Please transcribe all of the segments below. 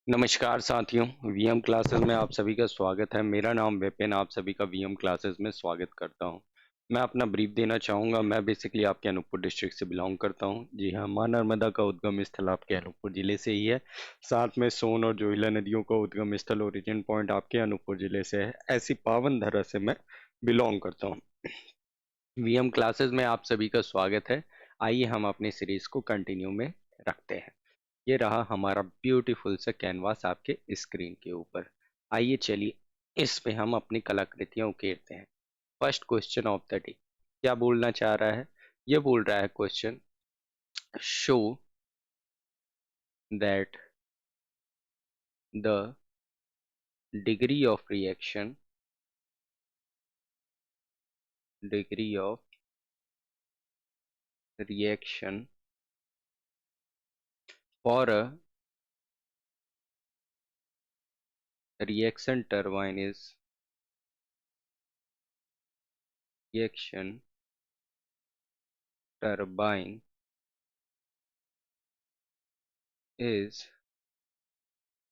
नमस्कार साथियों, VM classes में आप सभी का स्वागत है। मेरा नाम विपिन, आप सभी का वीएम क्लासेस में स्वागत करता हूं। मैं अपना ब्रीफ देना चाहूँगा। मैं बेसिकली आपके अनूपपुर डिस्ट्रिक्ट से बिलोंग करता हूं। जी हाँ, मां नर्मदा का उद्गम स्थल आपके अनूपपुर जिले से ही है। साथ में सोन और जोहिला नदियों का उद्गम स्थल ओरिजिन पॉइंट आपके अनूपपुर जिले से है। ऐसी पावन धरा से मैं बिलोंग करता हूँ। वीएम क्लासेस में आप सभी का स्वागत है। आइए हम अपनी सीरीज को कंटिन्यू में रखते हैं। ये रहा हमारा ब्यूटीफुल सा कैनवास आपके स्क्रीन के ऊपर। आइए चलिए इस पे हम अपनी कलाकृतियां उकेरते हैं। First question of the day क्या बोलना चाह रहा है? ये बोल रहा है question, show that the degree of reaction for a reaction turbine is reaction turbine is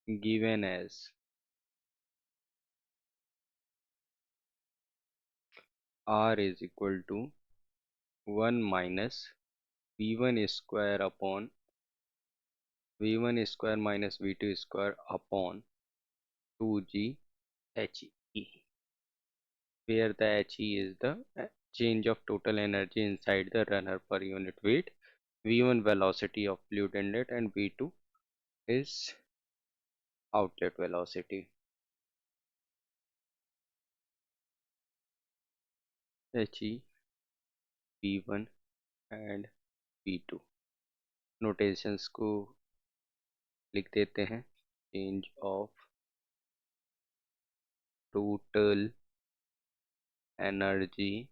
given as R is equal to 1 minus V1 square upon V1 square minus V2 square upon 2G HE, where the HE is the change of total energy inside the runner per unit weight, V1 velocity of fluid inlet, and V2 is outlet velocity. HE, V1 and V2 notations को लिख देते हैं। Change of total energy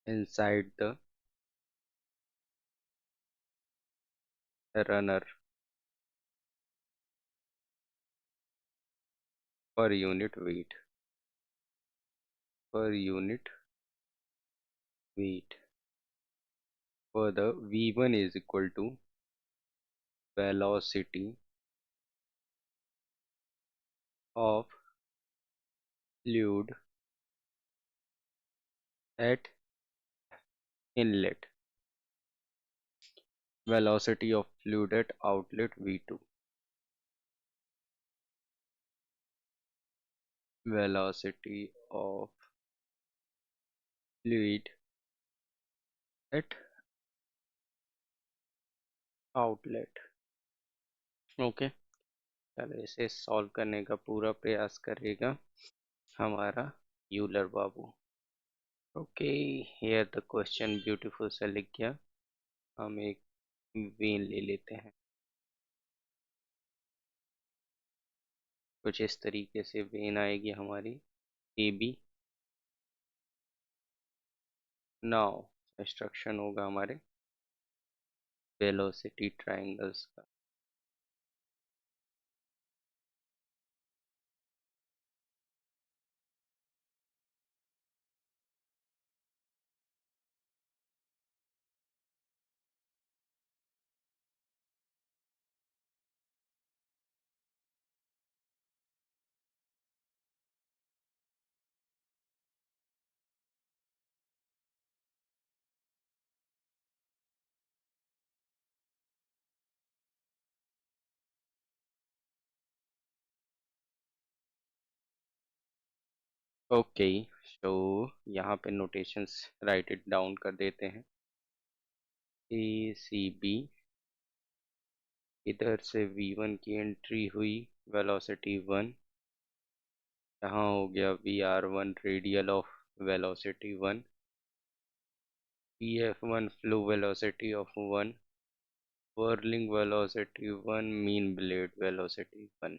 inside the runner per unit weight for the V1 is equal to velocity of fluid at inlet, velocity of fluid at outlet V2, velocity of fluid at outlet। Okay, चलो इसे solve करने का पूरा प्रयास करेगा हमारा Euler Babu. Okay, here the question beautiful सा लिख गया। हम एक वेन ले लेते हैं। कुछ इस तरीके से वेन आएगी हमारी ए बी। नाउ इंस्ट्रक्शन होगा हमारे वेलोसिटी ट्रायंगल्स का। ओके, सो यहाँ पे नोटेशंस राइट इट डाउन कर देते हैं। ए सी बी, इधर से V1 की एंट्री हुई, वेलोसिटी 1। यहाँ हो गया VR1 radial of velocity 1, PF1 flow velocity of 1, whirling velocity 1, mean blade velocity 1।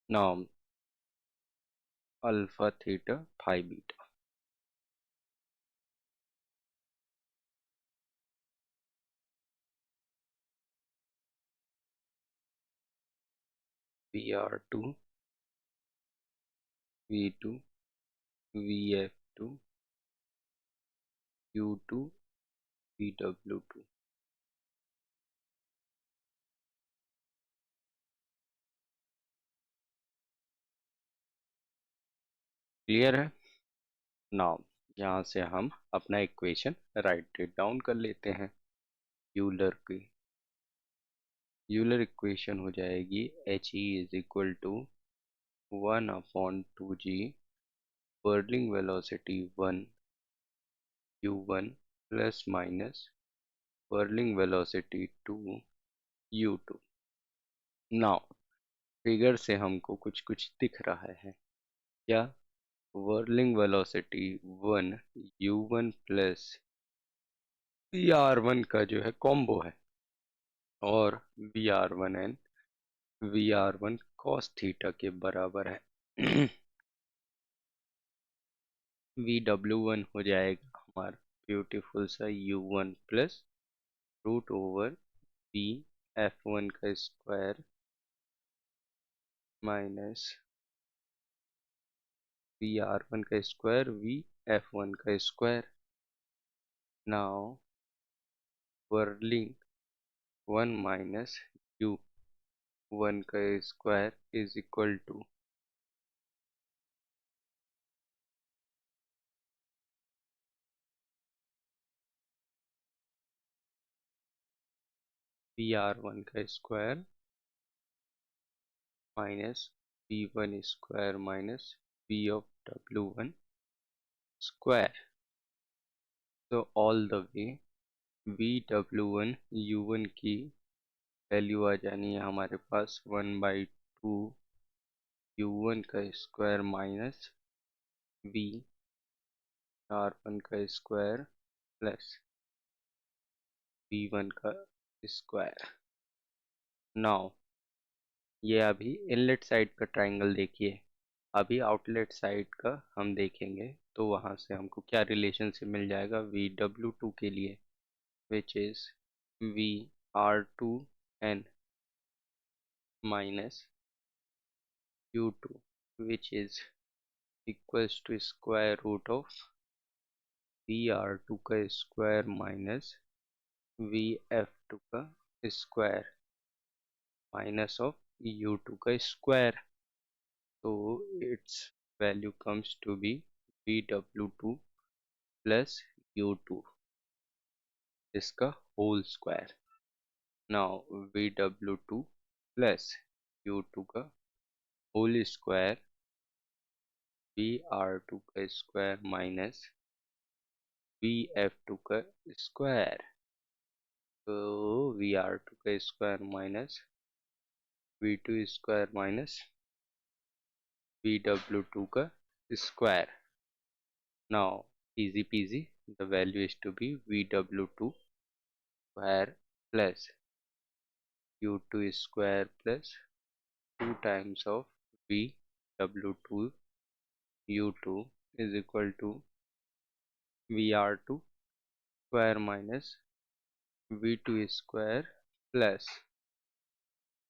Now alpha theta phi beta, VR2, V2, VF2, U2, VW2। Clear है? नाउ यहाँ से हम अपना इक्वेशन राइट डाउन कर लेते हैं। यूलर की यूलर इक्वेशन हो जाएगी HE is equal to 1/2G whirling velocity 1 U1 plus minus whirling velocity 2 U2। Now figure से हमको कुछ कुछ दिख रहा है क्या? whirling velocity 1 u1 plus vr1 का जो है कॉम्बो है, और vr1 N vr1 cos theta के बराबर है। vw1 हो जाएगा हमारा ब्यूटीफुल सा u1 plus root over v f1 का स्क्वायर माइनस vr1 का स्क्वायर v f1 का square. Now whirling 1 minus u 1 का square is equal to VR1 का square minus V1 square minus V of W1 square. तो all the way VW1 U1 की value आ जानी है हमारे पास 1/2 U1 का स्क्वायर माइनस VR1 का स्क्वायर प्लस V1 का स्क्वायर। नाउ ये अभी इनलेट साइड का ट्राइंगल देखिए, अभी आउटलेट साइड का हम देखेंगे तो वहाँ से हमको क्या रिलेशनशिप मिल जाएगा VW2 के लिए, which is VR2N minus U2 which is equals to square root of VR2 का स्क्वायर माइनस VF2 का स्क्वायर माइनस ऑफ U2 का स्क्वायर। तो it's value comes to be VW2 plus U2 इसका whole square. Now VW2 plus U2 का whole square VR2 का square minus VF2 का square. तो VR2 का square minus V2 square minus VW2 का square. Now easy peasy, the value is to be VW2 square plus U2 square plus 2 times of VW2 U2 is equal to VR2 square minus V2 square plus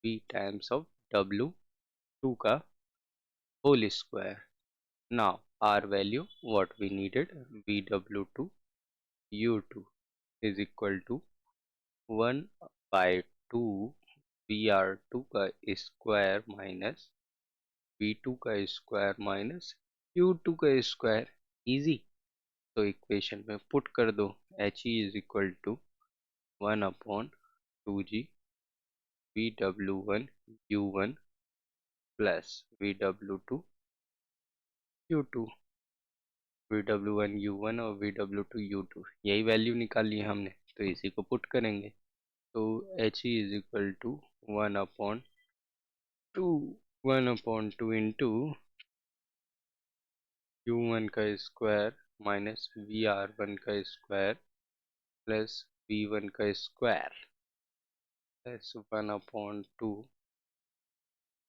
V times of W2 का whole square. Now our value what we needed, VW2 U2 is equal to 1/2 VR2 का square minus V2 का square minus U2 का square. Easy, तो equation में put कर दो। HE is equal to 1/2G VW1 U1 plus VW2 U2। VW1 U1 और VW2 U2 यही value निकाली है हमने, तो इसी को पुट करेंगे। तो HE is equal to 1/2 into U1 का स्क्वायर माइनस VR1 का स्क्वायर प्लस V1 का square plus 1/2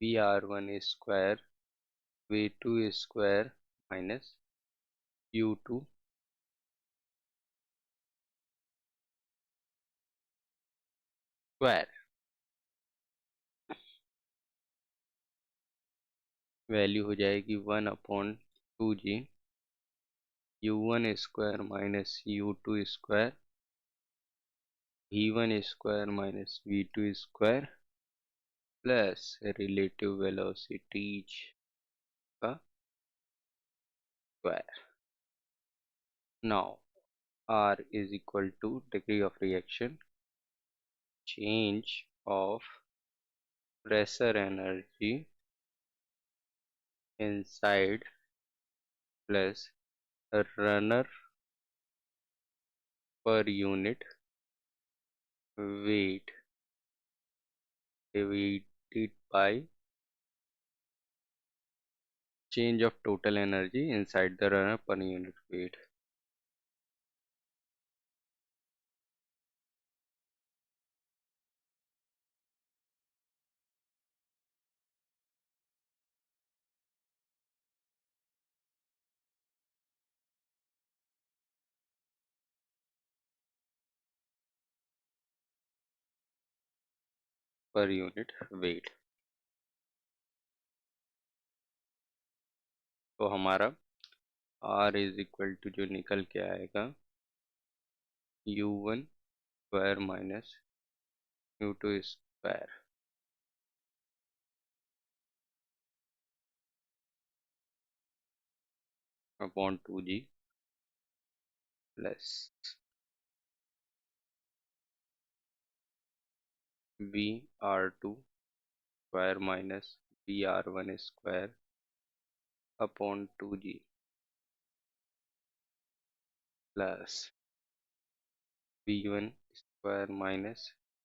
VR1 square V2 square minus U2 square, value हो जाएगी 1/2G U1 square minus U2 square V1 square minus V2 square plus relative velocities का square. Now R is equal to degree of reaction, change of pressure energy inside plus runner per unit weight divided by change of total energy inside the runner per unit weight. Per unit weight. तो हमारा R is equal to जो निकल के आएगा U1 square minus U2 square upon 2G plus VR2 square minus VR1 square upon 2G plus V1 square minus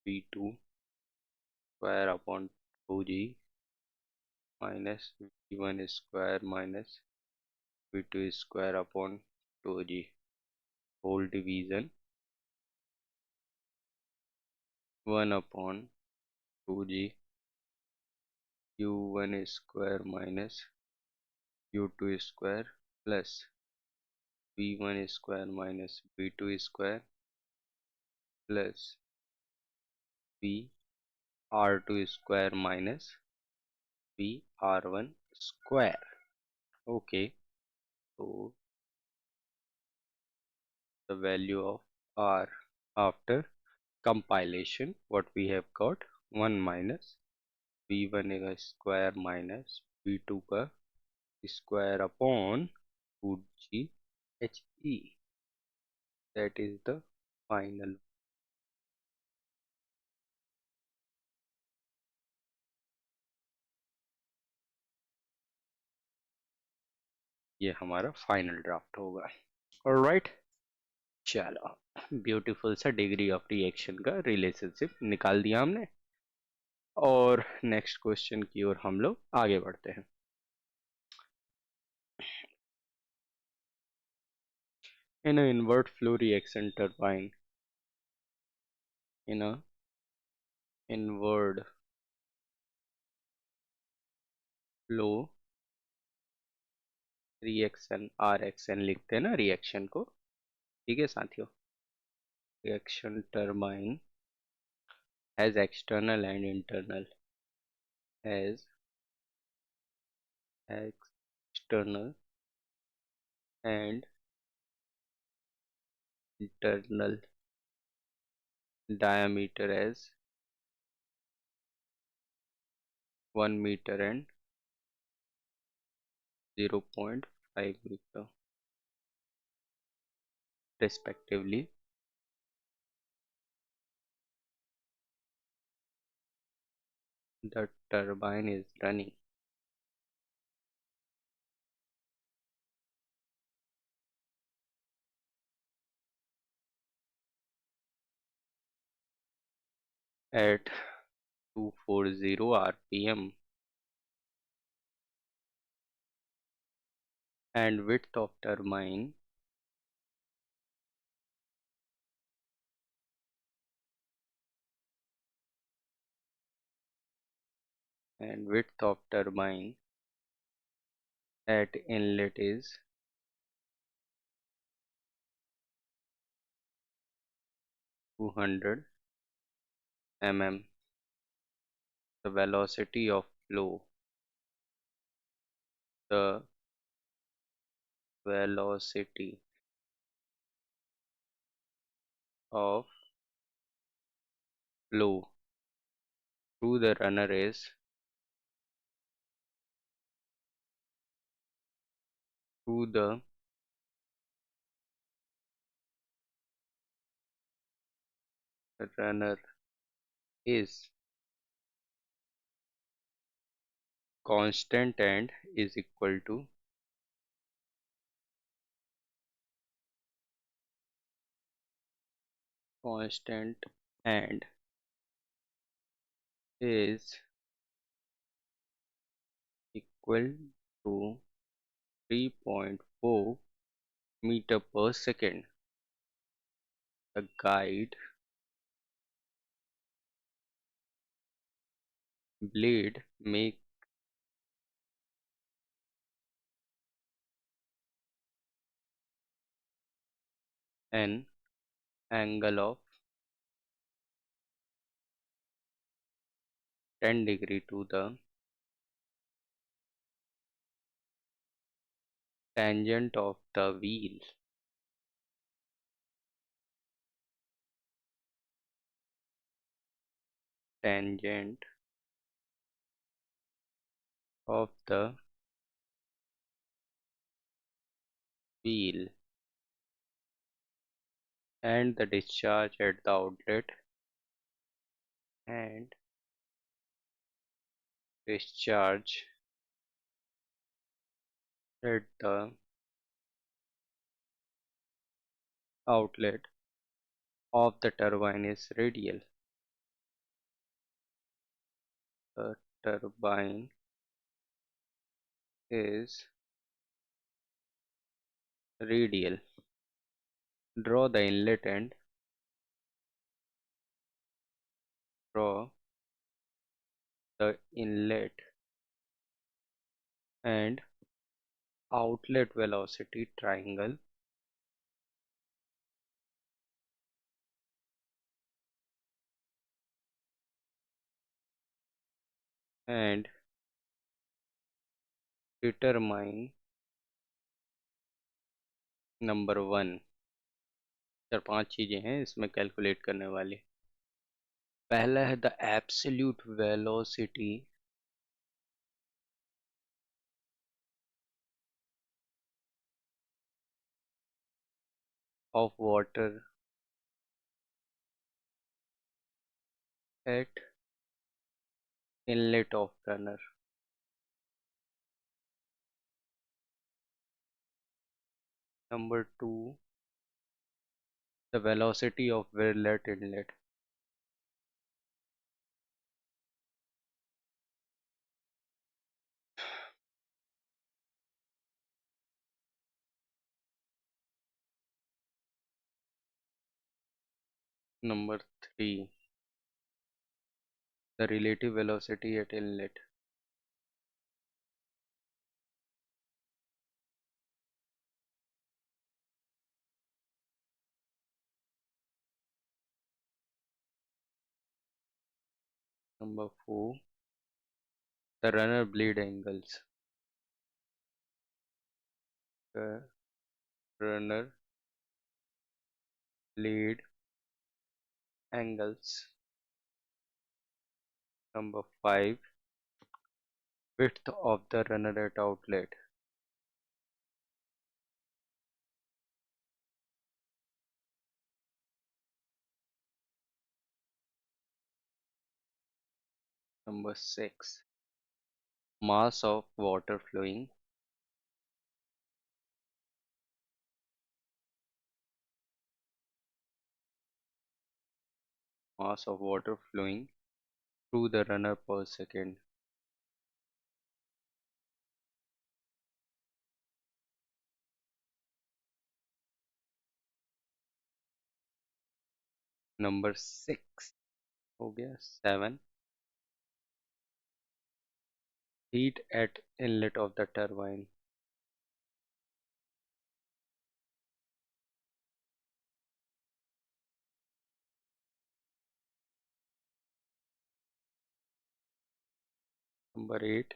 V2 square upon 2G minus V1 square minus V2 square upon 2G whole division 1/2G U1 square minus U2 square plus V1 square minus V2 square plus VR2 square minus VR1 square. Okay, so the value of R after compilation, what we have got 1 minus V1 का square minus V2 का square upon 2GHE. That is the final. ये हमारा final draft होगा. Alright, चलो beautiful सा degree of reaction का relationship निकाल दिया हमने और नेक्स्ट क्वेश्चन की ओर हम लोग आगे बढ़ते हैं. In an invert flow reaction turbine, in a inward flow reaction RXN लिखते हैं ना रिएक्शन को. ठीक है साथियों, reaction turbine has external and internal, has external and internal diameter as 1 meter and 0.5 meter respectively. The turbine is running at 240 rpm and width of turbine and width of turbine at inlet is 200 mm. The velocity of flow, the velocity of flow through the runner is through the runner is constant and is equal to constant and is equal to 3.4 meter per second. The guide blade make an angle of 10 degree to the tangent of the wheel. Tangent of the wheel and the discharge at the outlet and discharge at the outlet of the turbine is radial. The turbine is radial. Draw the inlet and draw the inlet and outlet velocity triangle and determine number 1। चार पांच चीजें हैं इसमें calculate करने वाली। पहला है the absolute velocity of water at inlet of runner. Number 2 the velocity of whirl at inlet. Number 3 the relative velocity at inlet. Number 4 the runner blade angles. The runner blade angles. Number 5 width of the runner at outlet. Number 6 mass of water flowing. Mass of water flowing through the runner per second. Number 6 हो गया 7 Heat at inlet of the turbine. Number 8.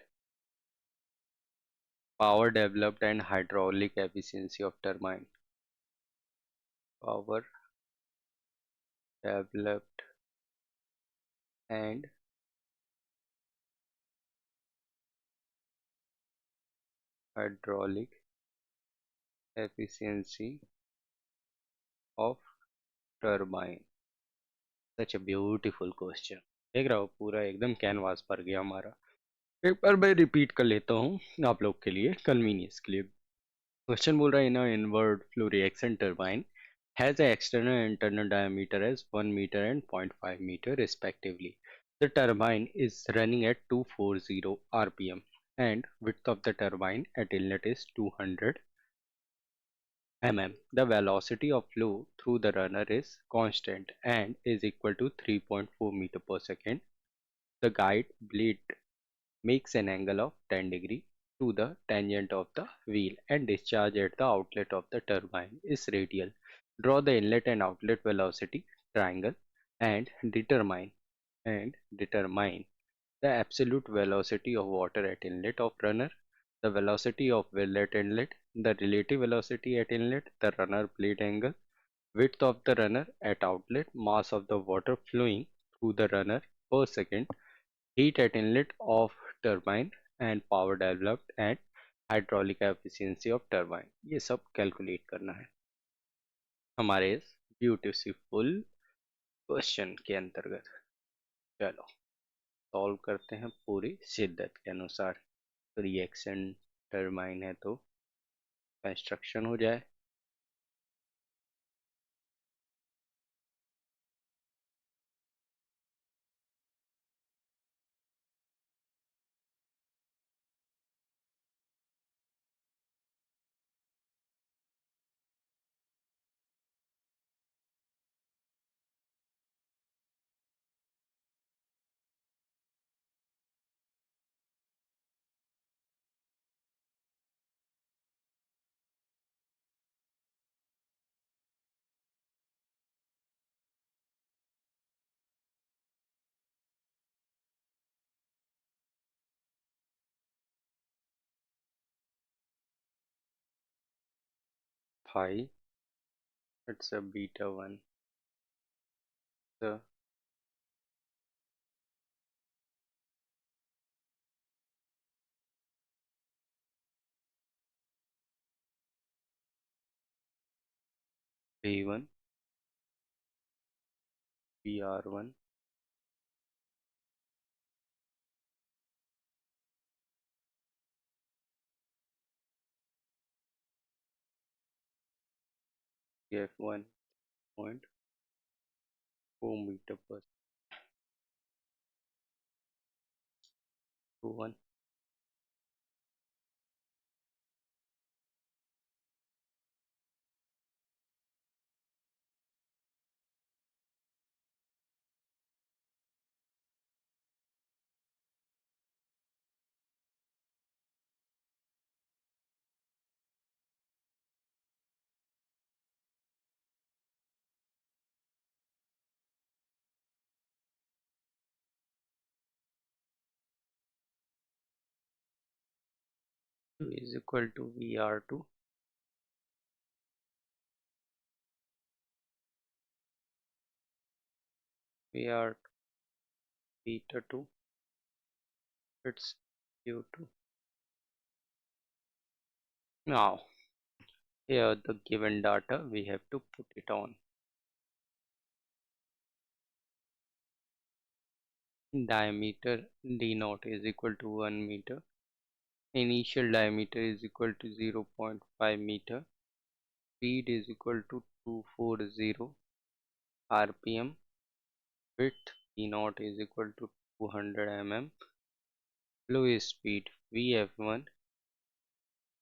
Power developed and hydraulic efficiency of turbine. Power developed and hydraulic efficiency of turbine. Such a beautiful question. देख रहा हो पूरा एकदम canvas पर गया हमारा. एक बार मैं रिपीट कर लेता हूँ आप लोग के लिए कन्वीनियंस के लिए. क्वेश्चन बोल रहा है ना invert flow reaction turbine has an external and internal diameter as 1 meter and 0.5 meter respectively. The turbine is running at 240 rpm and width of the turbine at inlet is 200 mm. The velocity of flow through the runner is constant and is equal to 3.4 meter per second. The guide blade makes an angle of 10 degree to the tangent of the wheel and discharge at the outlet of the turbine is radial. Draw the inlet and outlet velocity triangle and determine the absolute velocity of water at inlet of runner, the velocity of wheel at inlet, the relative velocity at inlet, the runner blade angle, width of the runner at outlet, mass of the water flowing through the runner per second, heat at inlet of turbine and power developed and hydraulic efficiency of turbine. ये सब calculate करना है हमारे इस beautiful question के अंतर्गत. चलो solve करते हैं पूरी शिद्दत के अनुसार. रिएक्शन टर्बाइन है तो कंस्ट्रक्शन हो जाए. Phi, it's a beta 1. The V1, VR1, F1 0.4 meter per 1. Is equal to VR2, VR beta 2, it's U2. Now here the given data we have to put it on. Diameter d naught is equal to 1 meter. Initial diameter is equal to 0.5 meter. Speed is equal to 240 rpm. Width d naught is equal to 200 mm. Flow speed Vf1 is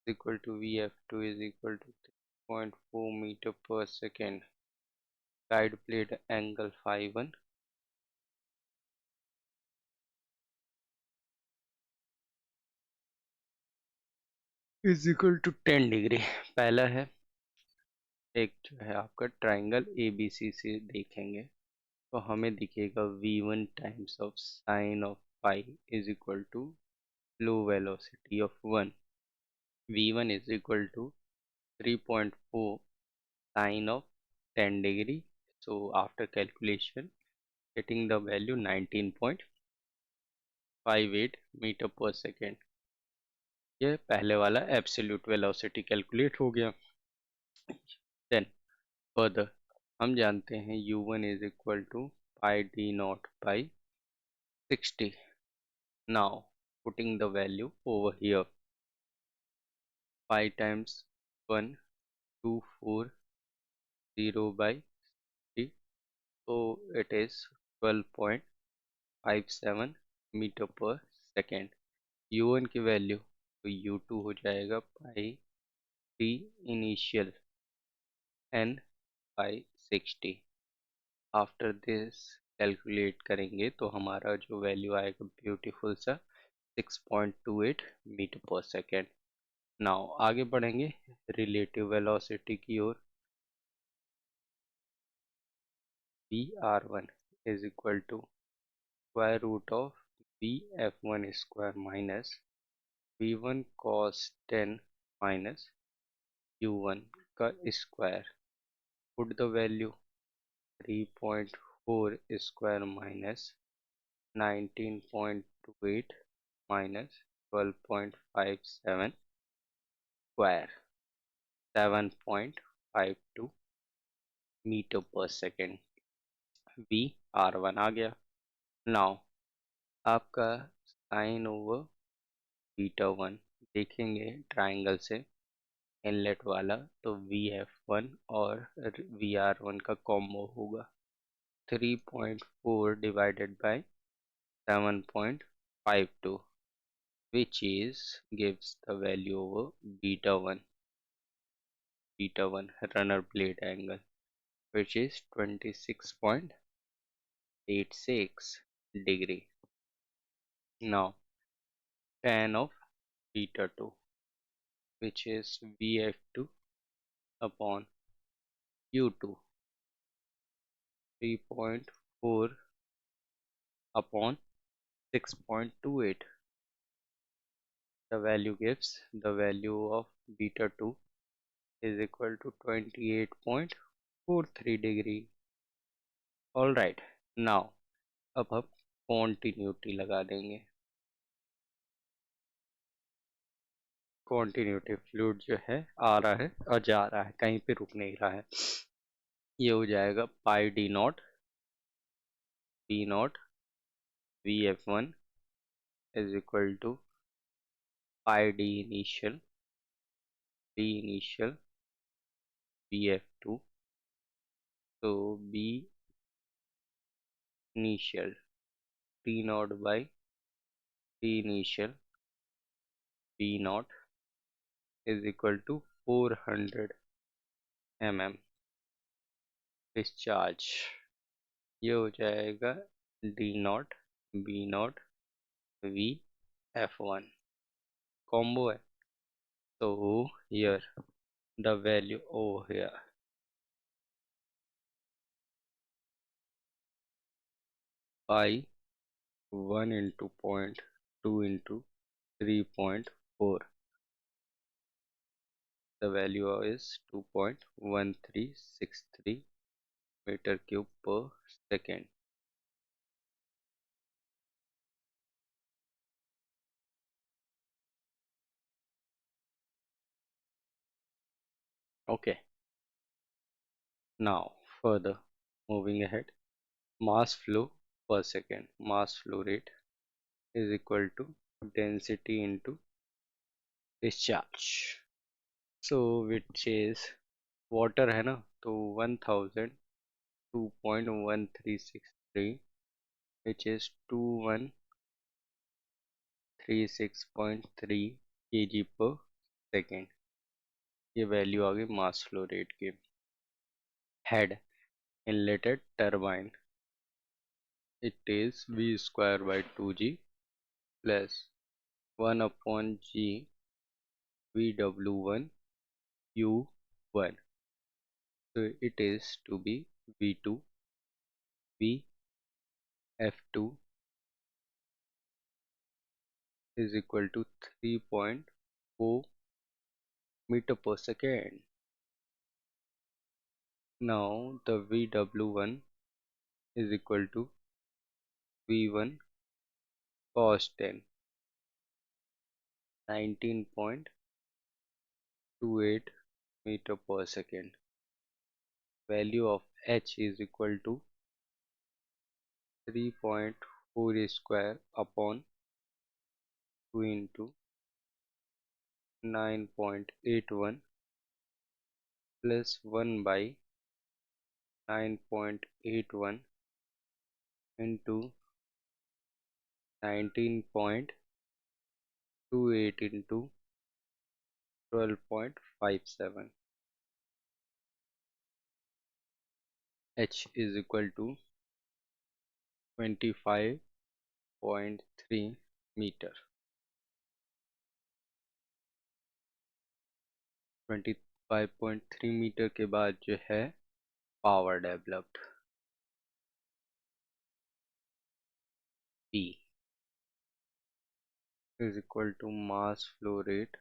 equal to Vf2 is equal to 3.4 meter per second. Guide plate angle phi 1. Is equal to 10 degree. पहला है, एक जो है आपका triangle A B C से देखेंगे तो हमें दिखेगा V1 times of sine of pi is equal to low velocity of 1। V1 is equal to 3.4 sine of 10 degree. So after calculation, getting the value 19.58 metre पर सेकेंड। ये पहले वाला absolute velocity calculate हो गया। देन फर्दर हम जानते हैं U1 is equal to pi d naught by 60। Now putting the value over here, pi times 1240 by 3, so it is 12.57 metre पर सेकेंड। U1 की वैल्यू तो U2 हो जाएगा pi T initial n by 60। After this calculate करेंगे तो हमारा जो value आएगा ब्यूटीफुल सा 6.28 मीटर पर सेकेंड। नाउ आगे बढ़ेंगे रिलेटिव वेलोसिटी की ओर। VR1 is equal to square root of VF1 square minus V1 cos 10 minus U1 का square. Put the value 3.4 square minus 19.28 minus 12.57 square 7.52 metre पर सेकेंड। VR1 आ गया। Now आपका sine over beta 1 देखेंगे triangle से inlet वाला तो VF1 और VR1 का कॉम्बो होगा 3.4 divided by 7.52 which is gives the value over beta 1 runner blade angle which is 26.86 degree. Now tan of beta 2 which is VF2 upon U2 3.4 upon 6.28. The value gives the value of beta 2 is equal to 28.43 degree. All right, now अब हम continuity लगा देंगे। Continuity fluid जो है आ रहा है और जा रहा है, कहीं पे रुक नहीं रहा है। ये हो जाएगा pi D naught VF1 is equal to pi d initial VF2, so B initial T naught by T initial B naught is equal to 400 mm discharge. ये हो जाएगा D0 B0 VF1 कॉम्बो है। तो here the value over here pi 1 into 0.2 into 3.4, the value is 2.1363 meter cube per second। Okay, now further moving ahead, mass flow per second, mass flow rate is equal to density into discharge। So which is water है ना, तो 1002.1363 which is 2136.3 kg per second। ये वैल्यू आ गई mass flow rate की। Head इनलेटेड turbine it is V square by 2G plus 1 upon G VW1 U1. So it is to be V2 VF2 is equal to 3.4 meter per second. Now the VW1 is equal to V1 cos 10, 19.28 meter per second. Value of H is equal to 3.4 square upon 2 into 9.81 plus 1 by 9.81 into 19.28 into 12.57. H is equal to 25.3 meter. 25.3 metre के बाद जो है power developed P is equal to mass flow rate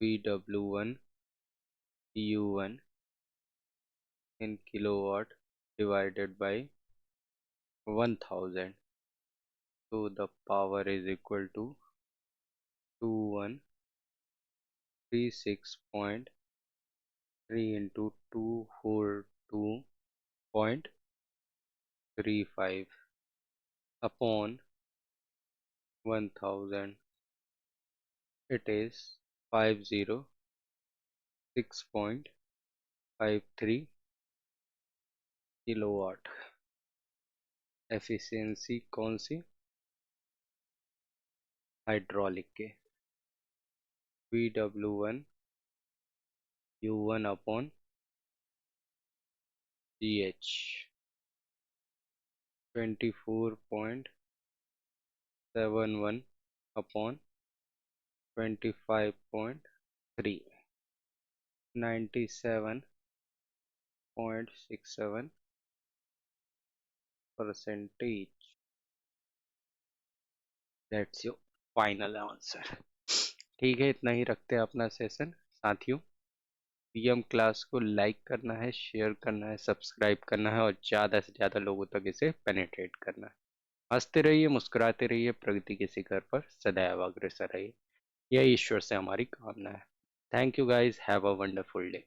VW1 U1 in kilowatt divided by 1000. So the power is equal to 2136.3 into 242.35 upon 1000. It is 506.53 kilowatt. Efficiency कौन सी? Hydraulic के. VW1 U1 upon GH 24.71 upon 25.3 97.67 percentage. That's your final answer. ठीक है, इतना ही रखते हैं अपना session. साथियों, PM class को लाइक करना है, शेयर करना है, सब्सक्राइब करना है और ज़्यादा से ज़्यादा लोगों तक इसे पेनिट्रेट करना है. हंसते रहिए, मुस्कुराते रहिए, प्रगति के शिखर पर सदैव अग्रसर रहिए. यह ईश्वर से हमारी कामना है. Thank you guys, have a wonderful day.